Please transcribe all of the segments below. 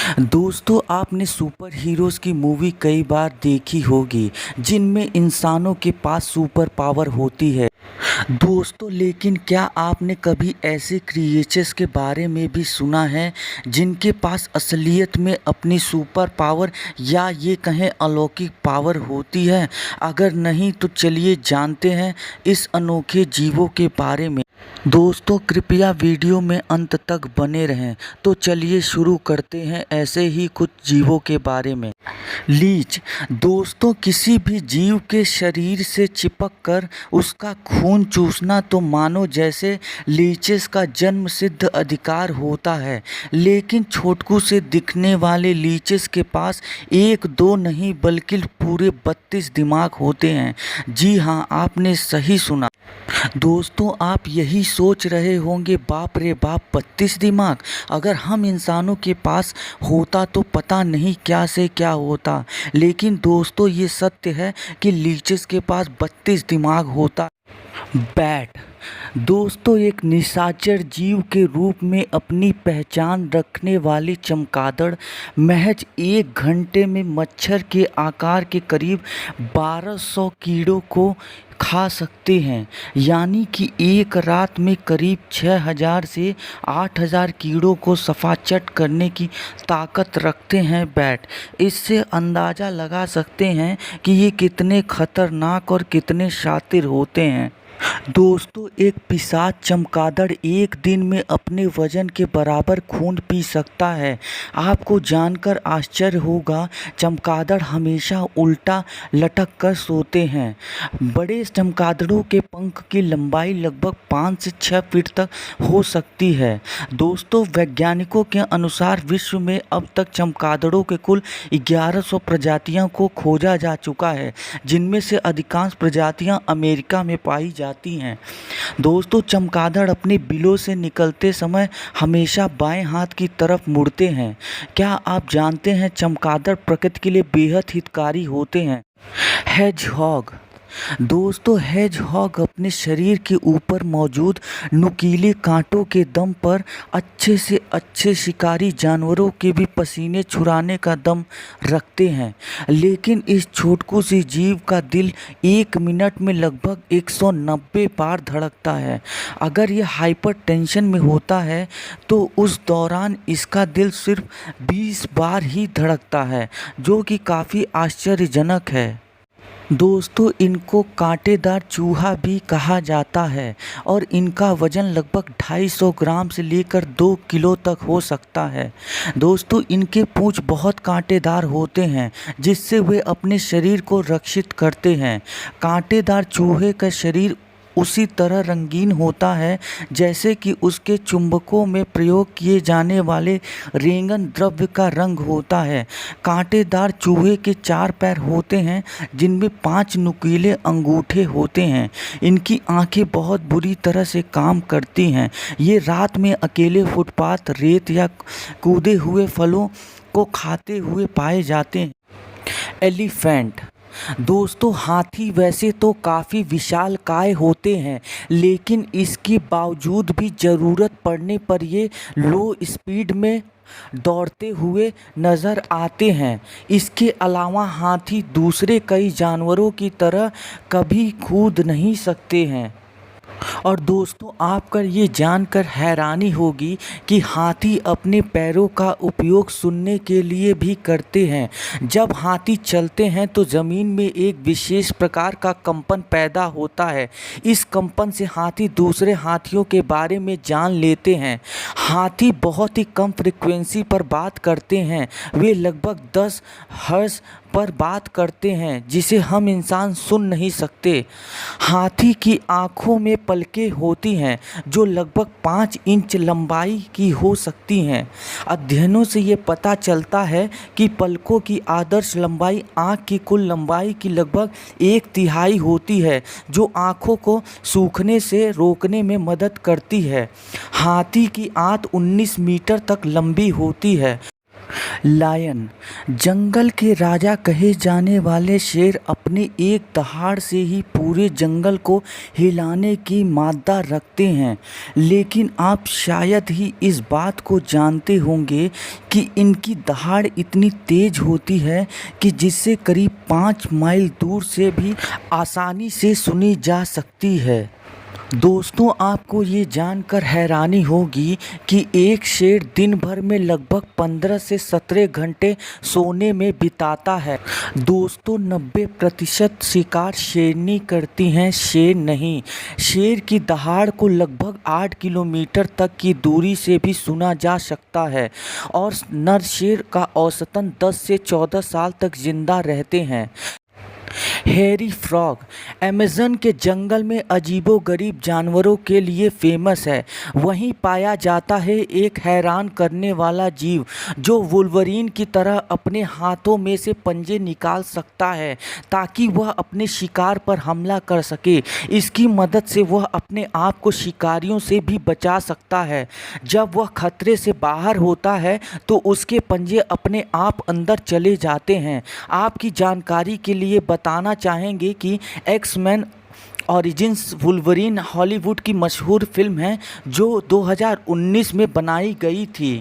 दोस्तों आपने super heroes की मूवी कई बार देखी होगी जिनमें इंसानों के पास सुपर पावर होती है। दोस्तों लेकिन क्या आपने कभी ऐसे क्रिएचर्स के बारे में भी सुना है जिनके पास असलियत में अपनी सुपर पावर या ये कहें अलौकिक पावर होती है? अगर नहीं तो चलिए जानते हैं इस अनोखे जीवों के बारे में। दोस्तों कृपया वीडियो में अंत तक बने रहें। तो चलिए शुरू करते हैं ऐसे ही कुछ जीवों के बारे में। लीच दोस्तों किसी भी जीव के शरीर से चिपक कर उसका खून चूसना तो मानो जैसे लीचेस का जन्म सिद्ध अधिकार होता है। लेकिन छोटकू से दिखने वाले लीचेस के पास एक दो नहीं बल्कि पूरे 32 दिमाग होते हैं। जी हाँ, आपने सही सुना। दोस्तों आप यही सोच रहे होंगे बाप रे बाप 32 दिमाग, अगर हम इंसानों के पास होता तो पता नहीं क्या से क्या होता। लेकिन दोस्तों ये सत्य है कि लीचेस के पास 32 दिमाग होता। बैट दोस्तों एक निशाचर जीव के रूप में अपनी पहचान रखने वाली चमगादड़ महज 1 घंटे में मच्छर के आकार के करीब 1200 कीड़ों को खा सकते हैं। यानी कि एक रात में करीब 6000 से 8000 कीड़ों को सफाचट करने की ताकत रखते हैं बैट। इससे अंदाज़ा लगा सकते हैं कि ये कितने खतरनाक और कितने शातिर होते हैं। दोस्तों एक पिशाच चमगादड़ एक दिन में अपने वजन के बराबर खून पी सकता है। आपको जानकर आश्चर्य होगा चमगादड़ हमेशा उल्टा लटक कर सोते हैं। बड़े चमगादड़ों के पंख की लंबाई लगभग 5 से 6 फीट तक हो सकती है। दोस्तों वैज्ञानिकों के अनुसार विश्व में अब तक चमगादड़ों के कुल 1100 प्रजातियों को खोजा जा चुका है, जिनमें से अधिकांश प्रजातियां अमेरिका में पाई जाती हैं। दोस्तों चमगादड़ अपने बिलों से निकलते समय हमेशा बाएं हाथ की तरफ मुड़ते हैं। क्या आप जानते हैं चमगादड़ प्रकृति के लिए बेहद हितकारी होते हैं? हेजहॉग दोस्तों हेजहॉग अपने शरीर के ऊपर मौजूद नुकीले कांटों के दम पर अच्छे से अच्छे शिकारी जानवरों के भी पसीने छुड़ाने का दम रखते हैं। लेकिन इस छोटकू सी जीव का दिल 1 मिनट में लगभग 190 बार धड़कता है। अगर यह हाइपर टेंशन में होता है तो उस दौरान इसका दिल सिर्फ 20 बार ही धड़कता है, जो कि काफ़ी आश्चर्यजनक है। दोस्तों इनको कांटेदार चूहा भी कहा जाता है और इनका वजन लगभग 250 ग्राम से लेकर 2 किलो तक हो सकता है। दोस्तों इनके पूंछ बहुत कांटेदार होते हैं जिससे वे अपने शरीर को रक्षित करते हैं। कांटेदार चूहे का शरीर उसी तरह रंगीन होता है जैसे कि उसके चुंबकों में प्रयोग किए जाने वाले रेंगन द्रव्य का रंग होता है। कांटेदार चूहे के 4 पैर होते हैं जिनमें 5 नुकीले अंगूठे होते हैं। इनकी आंखें बहुत बुरी तरह से काम करती हैं। ये रात में अकेले फुटपाथ, रेत या कूदे हुए फलों को खाते हुए पाए जाते हैं। एलिफेंट दोस्तों हाथी वैसे तो काफ़ी विशालकाय होते हैं, लेकिन इसके बावजूद भी ज़रूरत पड़ने पर ये लो स्पीड में दौड़ते हुए नज़र आते हैं। इसके अलावा हाथी दूसरे कई जानवरों की तरह कभी कूद नहीं सकते हैं। और दोस्तों आपको ये जानकर हैरानी होगी कि हाथी अपने पैरों का उपयोग सुनने के लिए भी करते हैं। जब हाथी चलते हैं तो ज़मीन में एक विशेष प्रकार का कंपन पैदा होता है। इस कंपन से हाथी दूसरे हाथियों के बारे में जान लेते हैं। हाथी बहुत ही कम फ्रिक्वेंसी पर बात करते हैं। वे लगभग 10 हर्ट्ज़ पर बात करते हैं जिसे हम इंसान सुन नहीं सकते। हाथी की आँखों में पलकें होती हैं जो लगभग 5 इंच लंबाई की हो सकती हैं। अध्ययनों से ये पता चलता है कि पलकों की आदर्श लंबाई आँख की कुल लंबाई की लगभग 1/3 होती है, जो आँखों को सूखने से रोकने में मदद करती है। हाथी की आँत 19 मीटर तक लंबी होती है। लायन जंगल के राजा कहे जाने वाले शेर अपने एक दहाड़ से ही पूरे जंगल को हिलाने की मादा रखते हैं। लेकिन आप शायद ही इस बात को जानते होंगे कि इनकी दहाड़ इतनी तेज होती है कि जिससे करीब 5 माइल दूर से भी आसानी से सुनी जा सकती है। दोस्तों, आपको ये जानकर हैरानी होगी कि एक शेर दिन भर में लगभग 15 से 17 घंटे सोने में बिताता है। दोस्तों, 90% शिकार शेरनी करती हैं, शेर नहीं। शेर की दहाड़ को लगभग 8 किलोमीटर तक की दूरी से भी सुना जा सकता है और नर शेर का औसतन 10 से 14 साल तक जिंदा रहते हैं। हेरी फ्रॉग अमेज़न के जंगल में अजीबोगरीब जानवरों के लिए फेमस है। वहीं पाया जाता है एक हैरान करने वाला जीव जो वुल्वरीन की तरह अपने हाथों में से पंजे निकाल सकता है ताकि वह अपने शिकार पर हमला कर सके। इसकी मदद से वह अपने आप को शिकारियों से भी बचा सकता है। जब वह खतरे से बाहर होता है तो उसके पंजे अपने आप अंदर चले जाते हैं। आपकी जानकारी के लिए बताना चाहेंगे कि एक्स-मैन ओरिजिन्स वुल्वरीन हॉलीवुड की मशहूर फिल्म है जो 2019 में बनाई गई थी।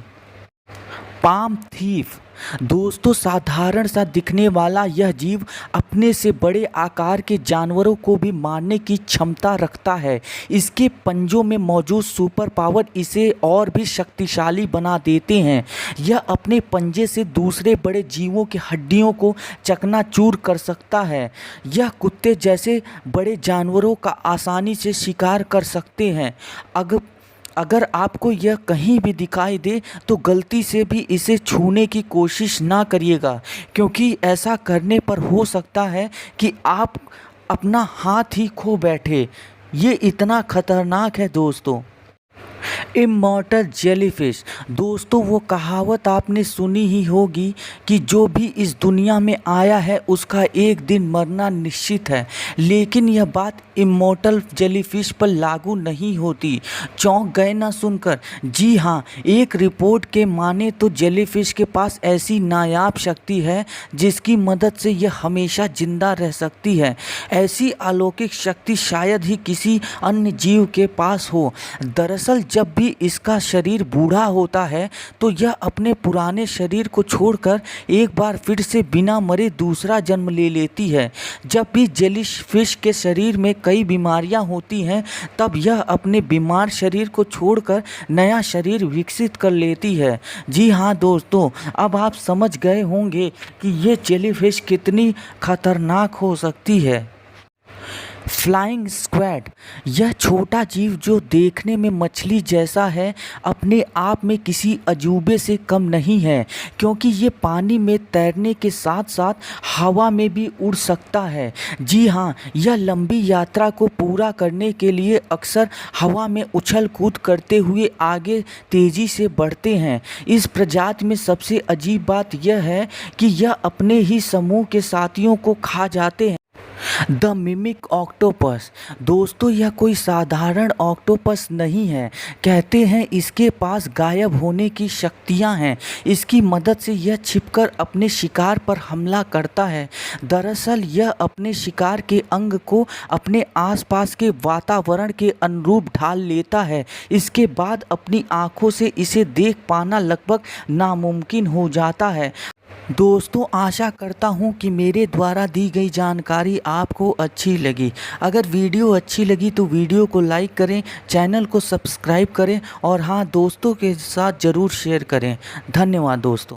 पाम थीफ दोस्तों, साधारण सा दिखने वाला यह जीव अपने से बड़े आकार के जानवरों को भी मारने की क्षमता रखता है। इसके पंजों में मौजूद सुपर पावर इसे और भी शक्तिशाली बना देते हैं। यह अपने पंजे से दूसरे बड़े जीवों की हड्डियों को चकनाचूर कर सकता है। यह कुत्ते जैसे बड़े जानवरों का आसानी से शिकार कर सकते हैं। अगर आपको यह कहीं भी दिखाई दे तो गलती से भी इसे छूने की कोशिश ना करिएगा, क्योंकि ऐसा करने पर हो सकता है कि आप अपना हाथ ही खो बैठे। ये इतना खतरनाक है दोस्तों। इमॉर्टल जेलीफिश दोस्तों, वो कहावत आपने सुनी ही होगी कि जो भी इस दुनिया में आया है उसका एक दिन मरना निश्चित है। लेकिन यह बात इमॉर्टल जेलीफिश पर लागू नहीं होती। चौंक गए ना सुनकर? जी हाँ, एक रिपोर्ट के माने तो जेलीफिश के पास ऐसी नायाब शक्ति है जिसकी मदद से यह हमेशा जिंदा रह सकती है। ऐसी अलौकिक शक्ति शायद ही किसी अन्य जीव के पास हो। दरअसल जब भी इसका शरीर बूढ़ा होता है तो यह अपने पुराने शरीर को छोड़कर एक बार फिर से बिना मरे दूसरा जन्म ले लेती है। जब भी जेलीफिश के शरीर में कई बीमारियां होती हैं तब यह अपने बीमार शरीर को छोड़कर नया शरीर विकसित कर लेती है। जी हाँ दोस्तों, अब आप समझ गए होंगे कि ये जेलीफिश कितनी खतरनाक हो सकती है। फ्लाइंग स्क्वैड यह छोटा जीव जो देखने में मछली जैसा है अपने आप में किसी अजूबे से कम नहीं है, क्योंकि ये पानी में तैरने के साथ साथ हवा में भी उड़ सकता है। जी हाँ, यह लंबी यात्रा को पूरा करने के लिए अक्सर हवा में उछल कूद करते हुए आगे तेज़ी से बढ़ते हैं। इस प्रजाति में सबसे अजीब बात यह है कि यह अपने ही समूह के साथियों को खा जाते हैं। द मिमिक ऑक्टोपस दोस्तों, यह कोई साधारण ऑक्टोपस नहीं है। कहते हैं इसके पास गायब होने की शक्तियां हैं। इसकी मदद से यह छिपकर अपने शिकार पर हमला करता है। दरअसल यह अपने शिकार के अंग को अपने आसपास के वातावरण के अनुरूप ढाल लेता है। इसके बाद अपनी आँखों से इसे देख पाना लगभग नामुमकिन हो जाता है। दोस्तों, आशा करता हूँ कि मेरे द्वारा दी गई जानकारी आपको अच्छी लगी। अगर वीडियो अच्छी लगी तो वीडियो को लाइक करें, चैनल को सब्सक्राइब करें और हाँ, दोस्तों के साथ ज़रूर शेयर करें। धन्यवाद दोस्तों।